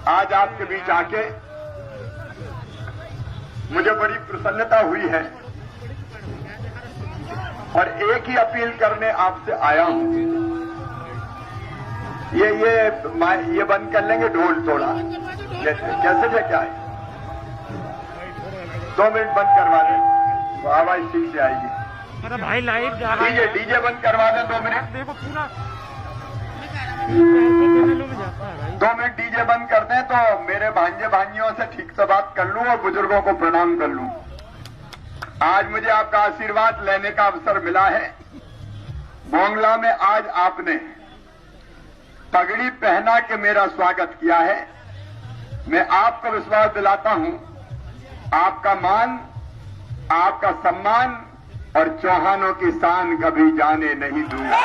आज आपके बीच आके मुझे बड़ी प्रसन्नता हुई है और एक ही अपील करने आपसे आया हूं। ये बंद कर लेंगे ढोल थोड़ा, कैसे है क्या है? 2 मिनट बंद करवा दें तो आवाज ठीक से आएगी। अरे भाई लाइव जा रहा है, डीजे बंद करवा दें 2 मिनट। देखो पूरा 2 मिनट डीजे बंद कर दें तो मेरे भांजे भांजियों से ठीक से बात कर लूं और बुजुर्गों को प्रणाम कर लूं। आज मुझे आपका आशीर्वाद लेने का अवसर मिला है। बोंगला में आज आपने पगड़ी पहना के मेरा स्वागत किया है। मैं आपको विश्वास दिलाता हूं, आपका मान, आपका सम्मान और चौहानों की शान कभी जाने नहीं दूंगा।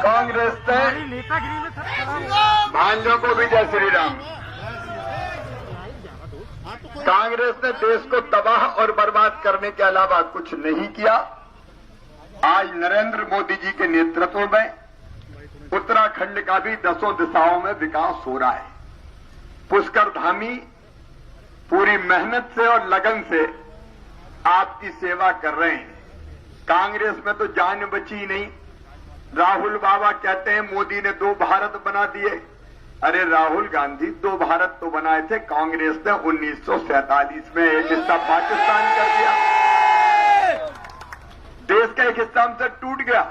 कांग्रेस ने भांजों को भी जय श्री राम। कांग्रेस ने देश को तबाह और बर्बाद करने के अलावा कुछ नहीं किया। आज नरेंद्र मोदी जी के नेतृत्व में उत्तराखंड का भी 10 दिशाओं में विकास हो रहा है। पुष्कर धामी पूरी मेहनत से और लगन से आपकी सेवा कर रहे हैं। कांग्रेस में तो जान बची नहीं। राहुल बाबा कहते हैं मोदी ने 2 भारत बना दिए। अरे राहुल गांधी 2 भारत तो बनाए थे, कांग्रेस ने 1947 में एक हिस्सा पाकिस्तान कर दिया। देश का एक हिस्सा हमसे टूट गया।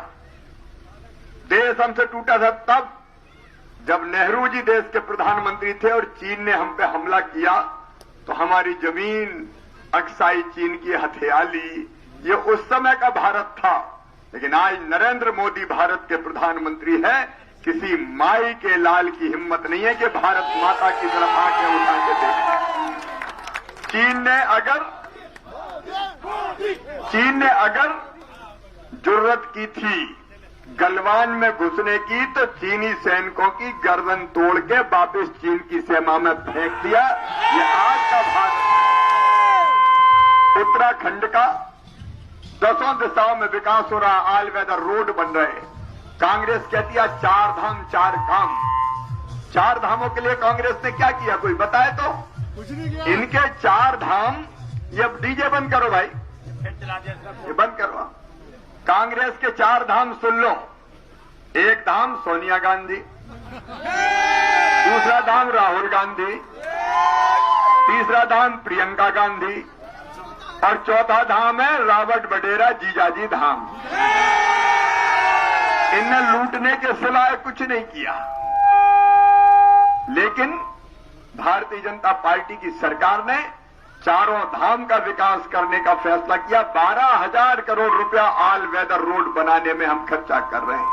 देश हमसे टूटा था तब जब नेहरू जी देश के प्रधानमंत्री थे और चीन ने हम पे हमला किया तो हमारी जमीन अक्साई चीन की हथियाली, ये उस समय का भारत था। लेकिन आज नरेंद्र मोदी भारत के प्रधानमंत्री है। किसी माई के लाल की हिम्मत नहीं है कि भारत माता की तरफ आंखें उठा के देखे। चीन ने अगर जुर्रत की थी गलवान में घुसने की तो चीनी सैनिकों की गर्दन तोड़ के वापस चीन की सीमा में फेंक दिया। ये आज का भारत, उत्तराखंड का 10 दिशाओं में विकास हो रहा। ऑल वेदर रोड बन रहे। कांग्रेस कहती है 4 धाम 4 काम। 4 धामों के लिए कांग्रेस ने क्या किया, कोई बताए तो? कुछ नहीं किया। इनके 4 धाम, ये डीजे बंद करो भाई, ये बंद करो। कांग्रेस के 4 धाम सुन लो। 1 धाम सोनिया गांधी, दूसरा धाम राहुल गांधी, तीसरा धाम प्रियंका गांधी और चौथा धाम है रॉबर्ट वडेरा जीजाजी धाम। इनने लूटने के सिवाय कुछ नहीं किया। लेकिन भारतीय जनता पार्टी की सरकार ने 4 धाम का विकास करने का फैसला किया। 12,000 करोड़ रुपया ऑल वेदर रोड बनाने में हम खर्चा कर रहे हैं।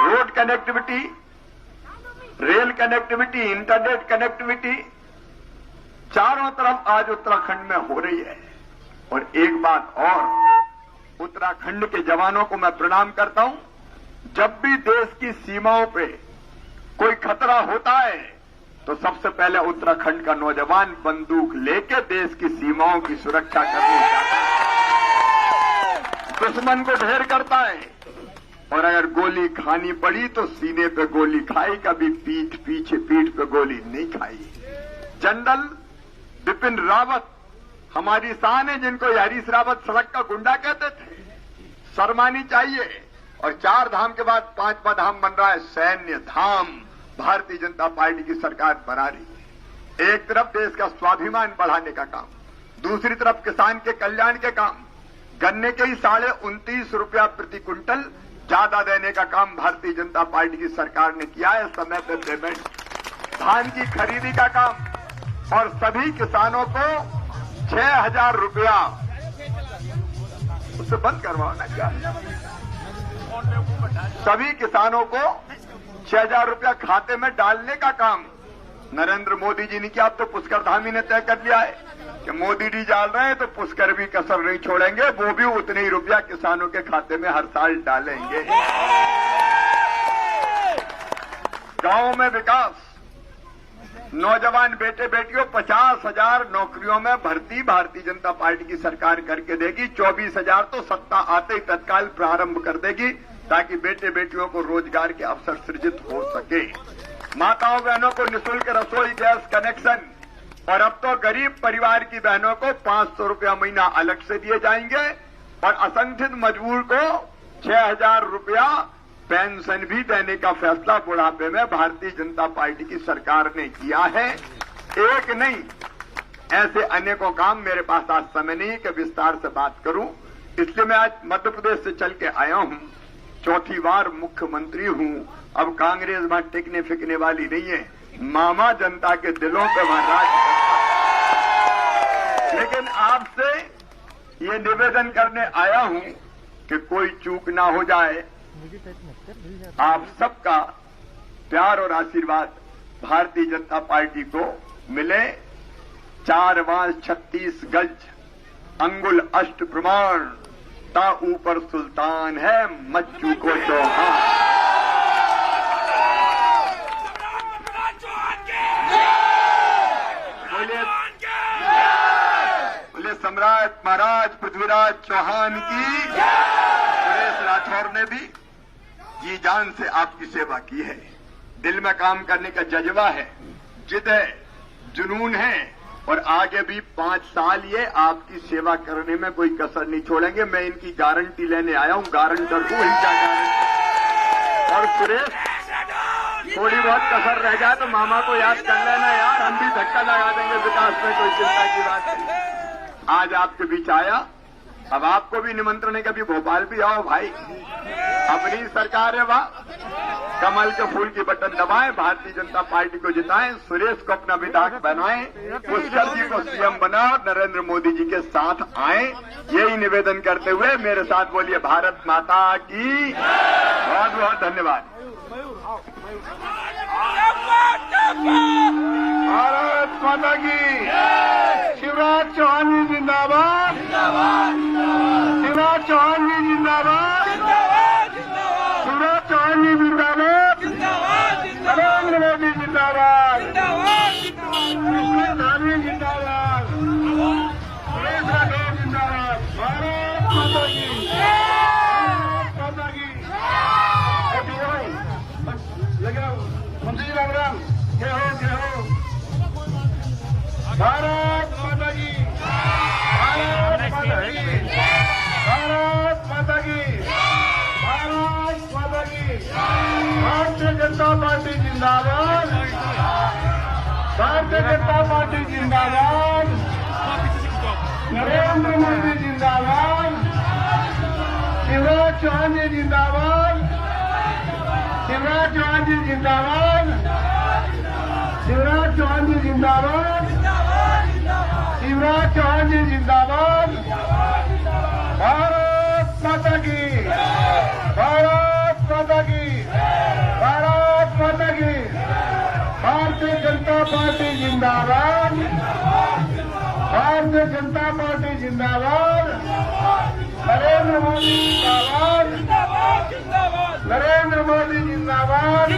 Road connectivity, rail connectivity, internet connectivity चारों तरफ आज उत्तराखंड में हो रही है। और एक बात और, उत्तराखंड के जवानों को मैं प्रणाम करता हूं। जब भी देश की सीमाओं पे कोई खतरा होता है तो सबसे पहले उत्तराखंड का नौजवान बंदूक लेके देश की सीमाओं की सुरक्षा करने जाता है। दुश्मन को ढेर करता है और अगर गोली खानी पड़ी तो सीने पे गोली खाई, कभी पीठ पे गोली नहीं खाई। जनरल बिपिन रावत हमारी शान है, जिनको हरीश रावत सड़क का गुंडा कहते थे। शर्मानी चाहिए। और 4 धाम के बाद 5वां धाम बन रहा है सैन्य धाम। भारतीय जनता पार्टी की सरकार बना रही है। एक तरफ देश का स्वाभिमान बढ़ाने का काम, दूसरी तरफ किसान के कल्याण के काम। गन्ने के ही 29.5 रुपया प्रति क्विंटल ज्यादा देने का काम भारतीय जनता पार्टी की सरकार ने किया है। समय पे पेमेंट, धान की खरीदी का काम और सभी किसानों को 6,000 रुपया, उसे बंद करवाना क्या, सभी किसानों को 6,000 रुपया खाते में डालने का काम नरेंद्र मोदी जी ने किया। अब तो पुष्कर धामी ने तय कर लिया है कि मोदी जी डाल रहे हैं तो पुष्कर भी कसर नहीं छोड़ेंगे, वो भी उतने ही रुपया किसानों के खाते में हर साल डालेंगे। गांवों में विकास, नौजवान बेटे बेटियों 50,000 नौकरियों में भर्ती भारतीय जनता पार्टी की सरकार करके देगी। 24,000 तो सत्ता आते ही तत्काल प्रारंभ कर देगी ताकि बेटे बेटियों को रोजगार के अवसर सृजित हो सके। माताओं बहनों को निःशुल्क रसोई गैस कनेक्शन और अब तो गरीब परिवार की बहनों को 500 रुपया महीना अलग से दिए जाएंगे और असंगठित मजदूर को 6,000 रुपया पेंशन भी देने का फैसला बुढ़ापे में भारतीय जनता पार्टी की सरकार ने किया है। एक नहीं, ऐसे अनेकों काम। मेरे पास आज समय नहीं कि विस्तार से बात करूं, इसलिए मैं आज मध्य प्रदेश से चल के आया हूं। चौथी बार मुख्यमंत्री हूं। अब कांग्रेस वहां टिकने फिकने वाली नहीं है। मामा जनता के दिलों पे वहां राज करता। लेकिन आपसे ये निवेदन करने आया हूं कि कोई चूक ना हो जाए। आप सबका प्यार और आशीर्वाद भारतीय जनता पार्टी को मिले। 4 बांस 36 गज अंगुल अष्ट प्रमाण ता ऊपर सुल्तान है मच्चू को चौहान। बोले सम्राट महाराज पृथ्वीराज चौहान की। सुरेश राठौर ने भी जी जान से आपकी सेवा की है। दिल में काम करने का जज्बा है, जिद है, जुनून है और आगे भी 5 साल ये आपकी सेवा करने में कोई कसर नहीं छोड़ेंगे। मैं इनकी गारंटी लेने आया हूं, गारंटर हूं, इनका गारंटी। और सुरेश थोड़ी बहुत कसर रह जाए तो मामा को याद कर लेना यार, हम भी धक्का लगा देंगे विकास में, कोई चिंता की बात नहीं। आज आपके बीच आया, अब आपको भी निमंत्रण है, कभी भोपाल भी आओ भाई। अपनी सरकार है, वाह, कमल के फूल की बटन दबाएं, भारतीय जनता पार्टी को जिताएं, सुरेश को अपना विधायक बनाएं, पुष्कर जी को सीएम बनाओ, नरेंद्र मोदी जी के साथ आएं। यही निवेदन करते हुए मेरे साथ बोलिए भारत माता की। बहुत बहुत धन्यवाद। भारत माता की। शिवराज चौहान जी जिंदाबाद, शिवराज चौहान जी जिंदाबाद, शिवराज चौहान जी जिंदाबाद, नरेंद्र मोदी जिंदाबाद, कृष्ण धामी जिंदाबाद, सुरेश राठौर जिंदाबाद। भारत माता की, भारत माता की। मंत्री जी राम राम, जय हो जय हो। भारत माता की, भारत माता की, भारत माता की, भारत माता की। भारतीय जनता पार्टी जिंदाबाद, भारतीय जनता पार्टी जिंदाबाद, नरेंद्र मोदी जिंदाबाद, शिवराज चौहान जी जिंदाबाद, शिवराज चौहान जी जिंदाबाद, शिवराज चौहान जी जिंदाबाद, शिवराज चौहान जी जिंदाबाद। भारत माता की, भारत माता की, भारत माता की। भारतीय जनता पार्टी जिंदाबाद, भारतीय जनता पार्टी जिंदाबाद, नरेंद्र मोदी जिंदाबाद, नरेंद्र मोदी जिंदाबाद।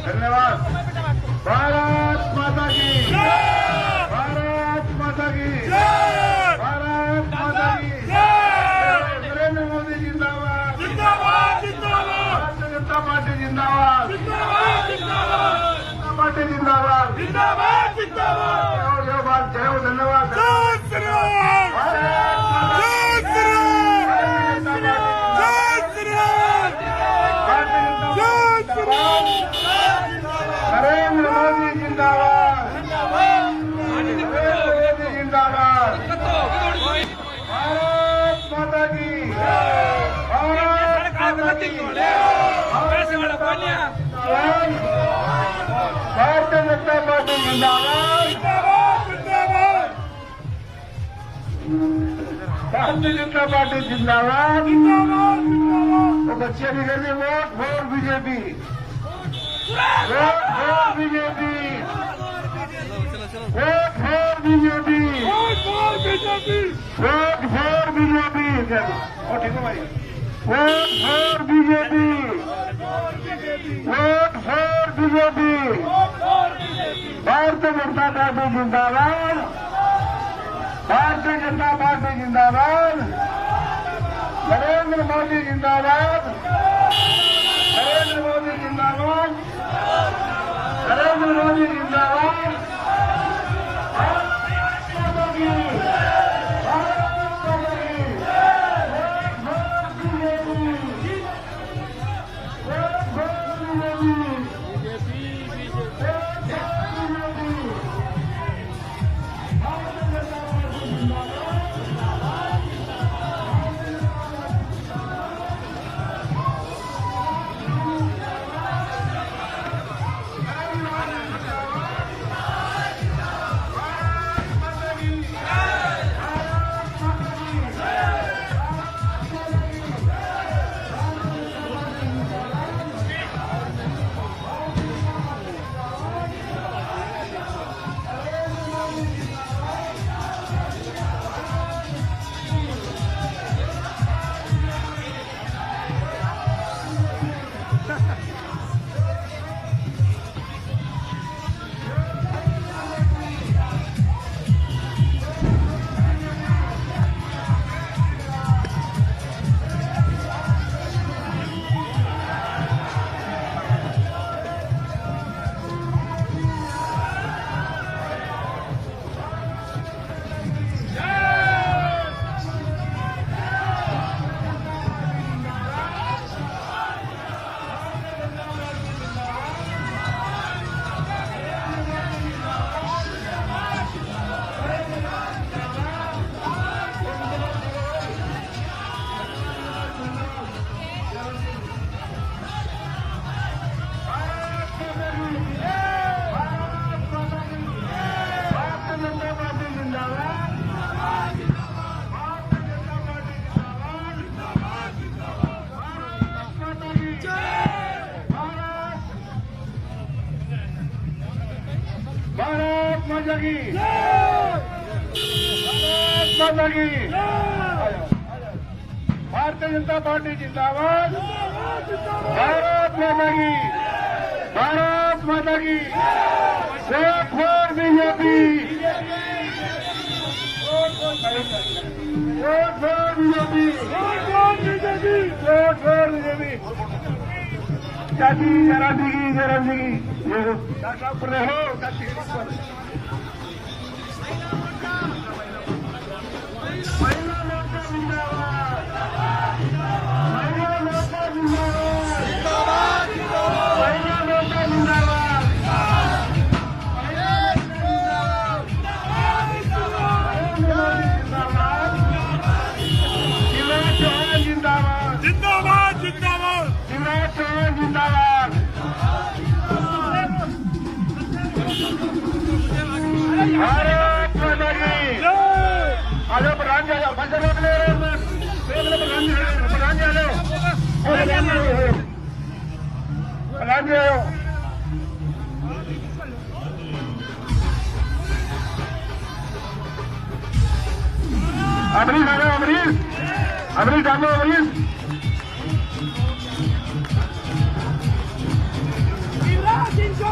धन्यवाद। भारत माता की, भारत माता की, भारत माता की। नरेंद्र मोदी जिंदाबाद, भारतीय जनता पार्टी जिंदाबाद, जनता पार्टी जिंदाबाद, जय हो बात, जय हो, धन्यवाद। नरेंद्र मोदी जिंदाबाद, नरेंद्र मोदी जिंदाबाद। भारत माता की, भारत माता की, भारतीय जनता पार्टी जिंदाबाद, भारतीय जनता पार्टी जिंदाबाद। तो बच्चे भी कहते vote for BJP, vote for BJP, vote for BJP, vote for BJP, vote for BJP. ठीक है भाई, vote for BJP, vote for BJP, Bharatiya Janata party जिंदाबाद, भारतीय जनता पार्टी जिंदाबाद, नरेंद्र मोदी जिंदाबाद, नरेंद्र मोदी जिंदाबाद, नरेंद्र मोदी जिंदाबाद। भारत माता की, भारत माता की, भारतीय जनता पार्टी जिंदाबाद, भारत माता की, भारत माता की, vote for BJP, vote for BJP, vote for BJP, vote for BJP. चाची जरा दिगी ऊपर रहो चाची। महिला मोर्चा जिंदाबाद, महिला मोर्चा जिंदाबाद, महिला मोर्चा जिंदाबाद, शिवराज चौहान जिंदाबाद, जिंदाबाद जिंदाबाद शिवराज चौहान जिंदाबाद। भारत माता की। आ जाओ प्रधान जी, आ जाओ बंद करो प्रधान जी, प्रधान जी आ जाओ, प्रधान जी आ जाओ। अमरीश आ जाओ, अमरीश, अमरीश आ जाओ, अमरीश।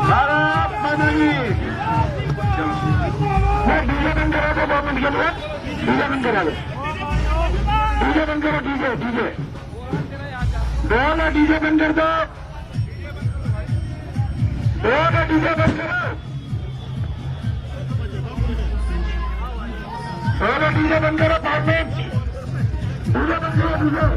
भारत माता की। डीजे बंद करा दो 2 मिनट के लिए, डीजे बंद करा दो, डीजे बंद करो, डीजे डीजे दो, डीजे बंद कर दो, दो डीजे बंद करो, दो डीजे बंद करो, 5 मिनट डीजे बंद करो, डीजे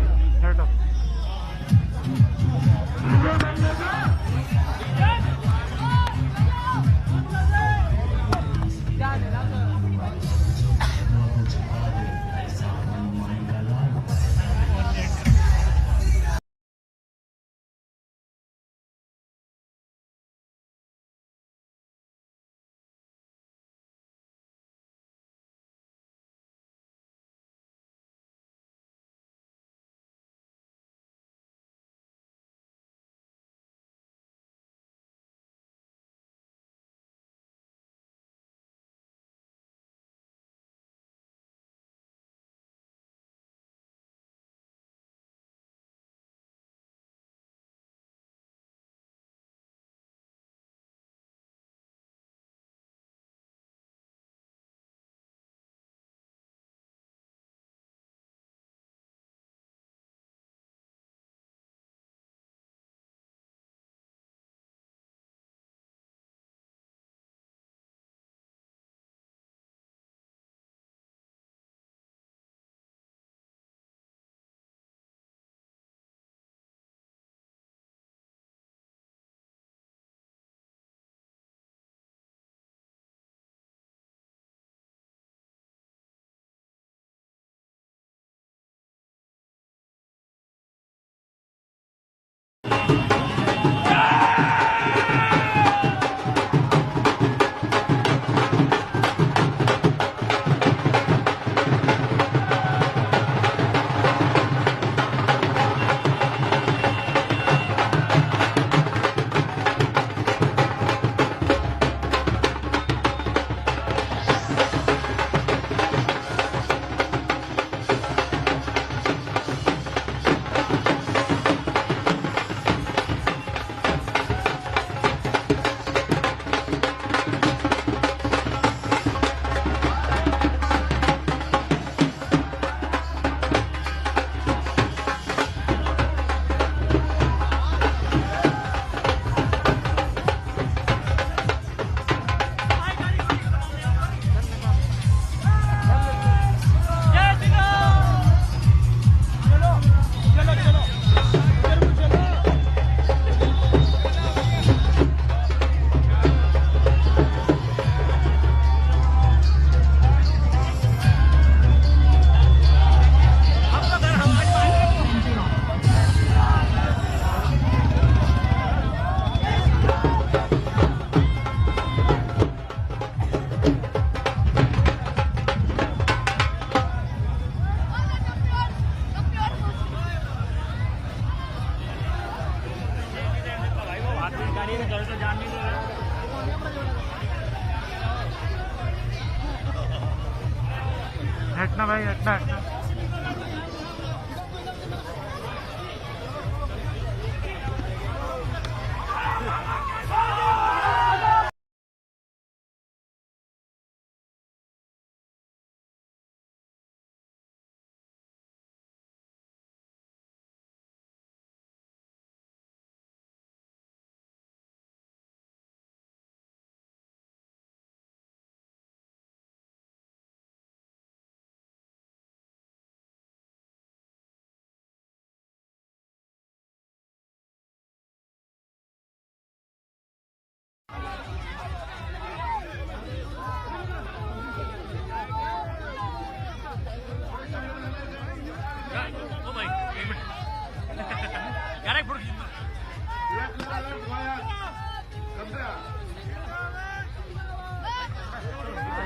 हटना भाई, हटना हटना।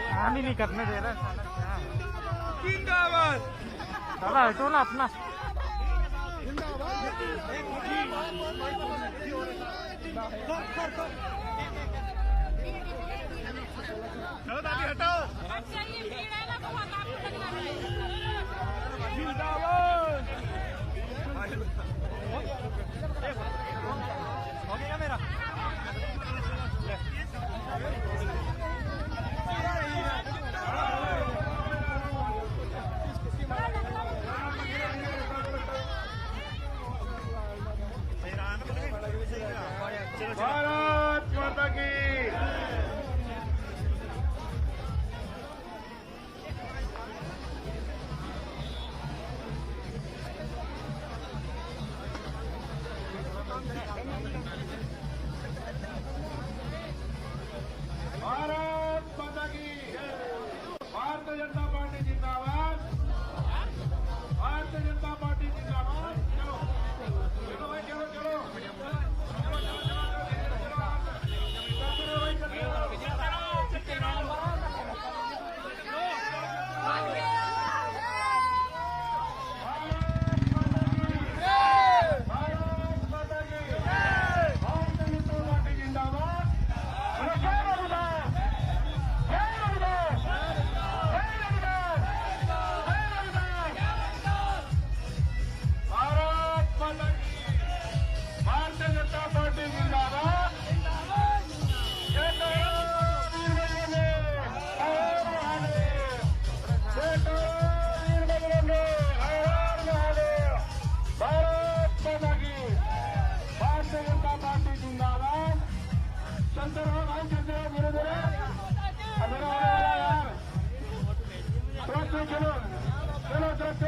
काम ही नहीं करने दे रहा साला, क्या जिंदाबाद। साला हटो ना अपना। चलो दादी हटाओ। जिंदाबाद। हो गया मेरा। भारत माता की। भारत माता की। भारतीय जनता पार्टी जिंदाबाद। भारतीय जनता पार्टी जिंदाबाद। चलो चलो भाई, चलो चलो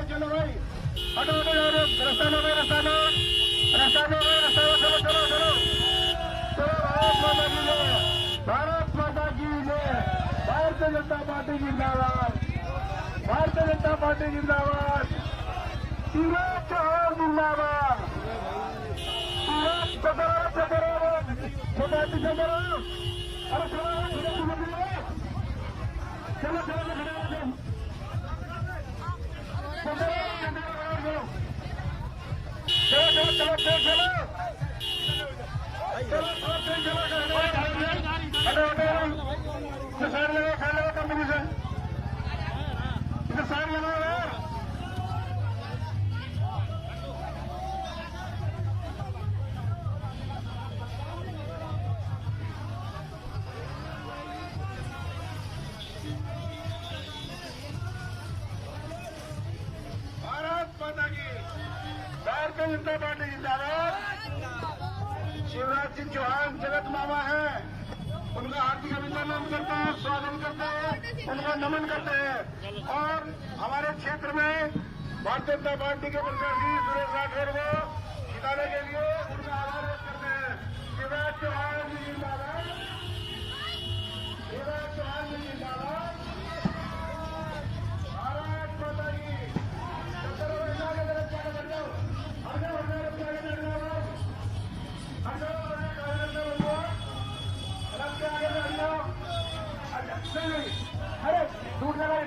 चलो भाई, हटो हटो रास्ता लो भाई, रास्ता लो, रास्ता लो भाई, रास्ता लो, चलो चलो चलो चलो। भारत माता की जय। भारतीय जनता पार्टी जिंदाबाद। भारतीय जनता पार्टी जिंदाबाद। शिवराज चौहान जिंदाबाद। शिवराज चलो चलो चलो भारतीय जनता पार्टी जिंदाबाद। शिवराज सिंह चौहान जगत मामा है, उनका हार्दिक अभिनंदन करते हैं, स्वागत करते हैं, उनका नमन करते हैं। और हमारे क्षेत्र में भारतीय जनता पार्टी के प्रत्याशी सुरेश राठौर को जिताने के लिए उनका आभार व्यक्त करते हैं। शिवराज चौहान जी जिंदाबाद। शिवराज चौहान जी जिंदाबाद। भारत माता की। अरे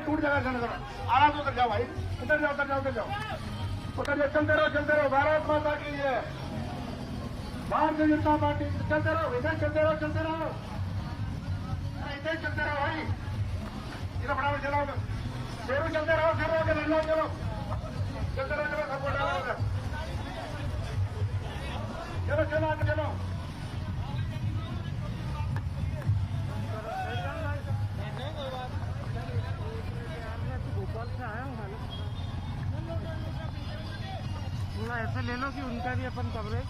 टूट जाएगा आराम से उतर जाओ भाई, उतर जाओ उतर जाओ उतर जाओ उतर जाओ। चलते रहो। भारत माता की है। भारतीय जनता पार्टी। चलते रहो इधर, चलते रहो इधर चलते रहो भाई, इधर फटाफट चलाओ। शेरू चलते रहो, फिर रोके लड़ लो, चलो चलते रहो, चलो सबको डालो उधर। चलो चलो आगे चलो। भोपाल से आया हूँ खाली पूरा ऐसे ले लो कि उनका भी अपन कवरेज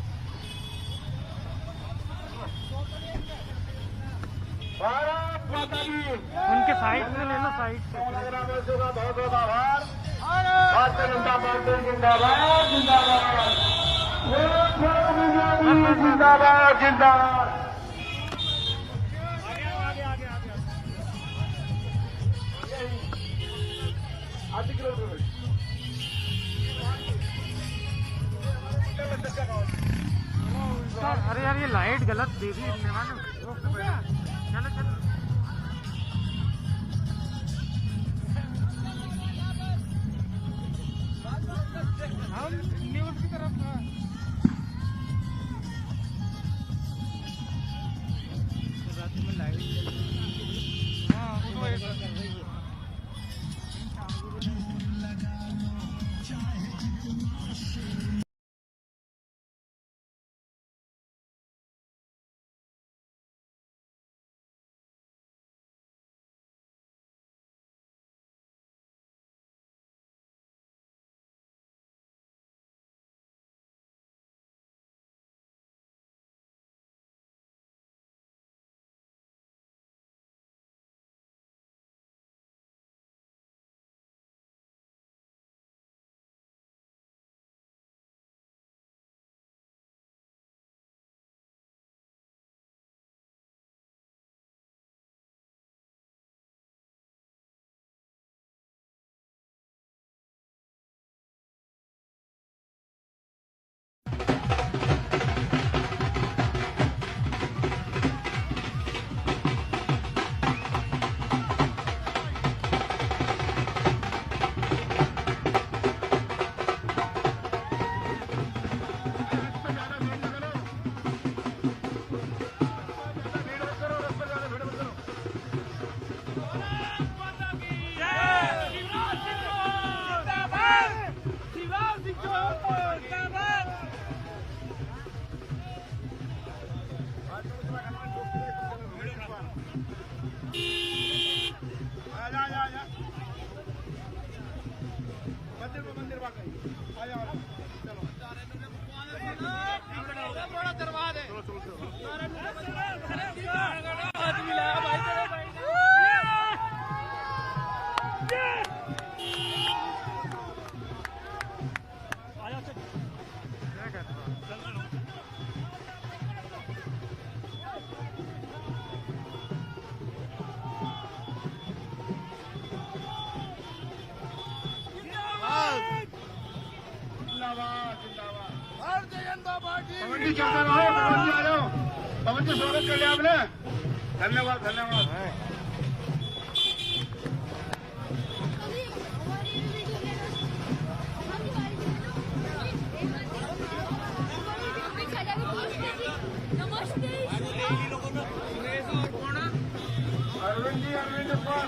भारत माता की उनके साइड में ले लो, साइड से। बहुत बहुत आभार। भारतीय जनता पार्टी जिंदाबाद जिंदाबाद जिंदाबाद जिंदाबाद। आधी किलोमीटर अरे यार ये लाइट गलत दे दी इनने ना। चलो चलो हम न्यूज की तरफ रात में लाइट हाँ पवन जी चलते रहो, पवन जी आ जाओ। पवन जी स्वागत कर लिया आपने, धन्यवाद धन्यवाद। अरविंद जी, अरविंद पर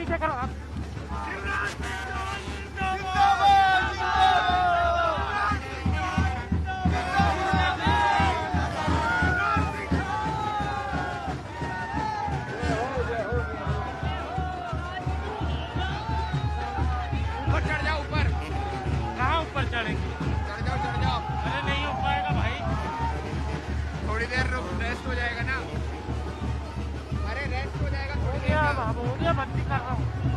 पीछे करो आप। ऊपर चढ़ जाओ, ऊपर कहाँ ऊपर चढ़ेंगे? चढ़ जाओ, चढ़ जाओ। अरे नहीं हो पाएगा भाई। थोड़ी देर रुक, रेस्ट हो जाएगा ना। अरे रेस्ट हो जाएगा थोड़ी हो देर गया में। बाबू, हो गया, बंदी कर रहा हूँ।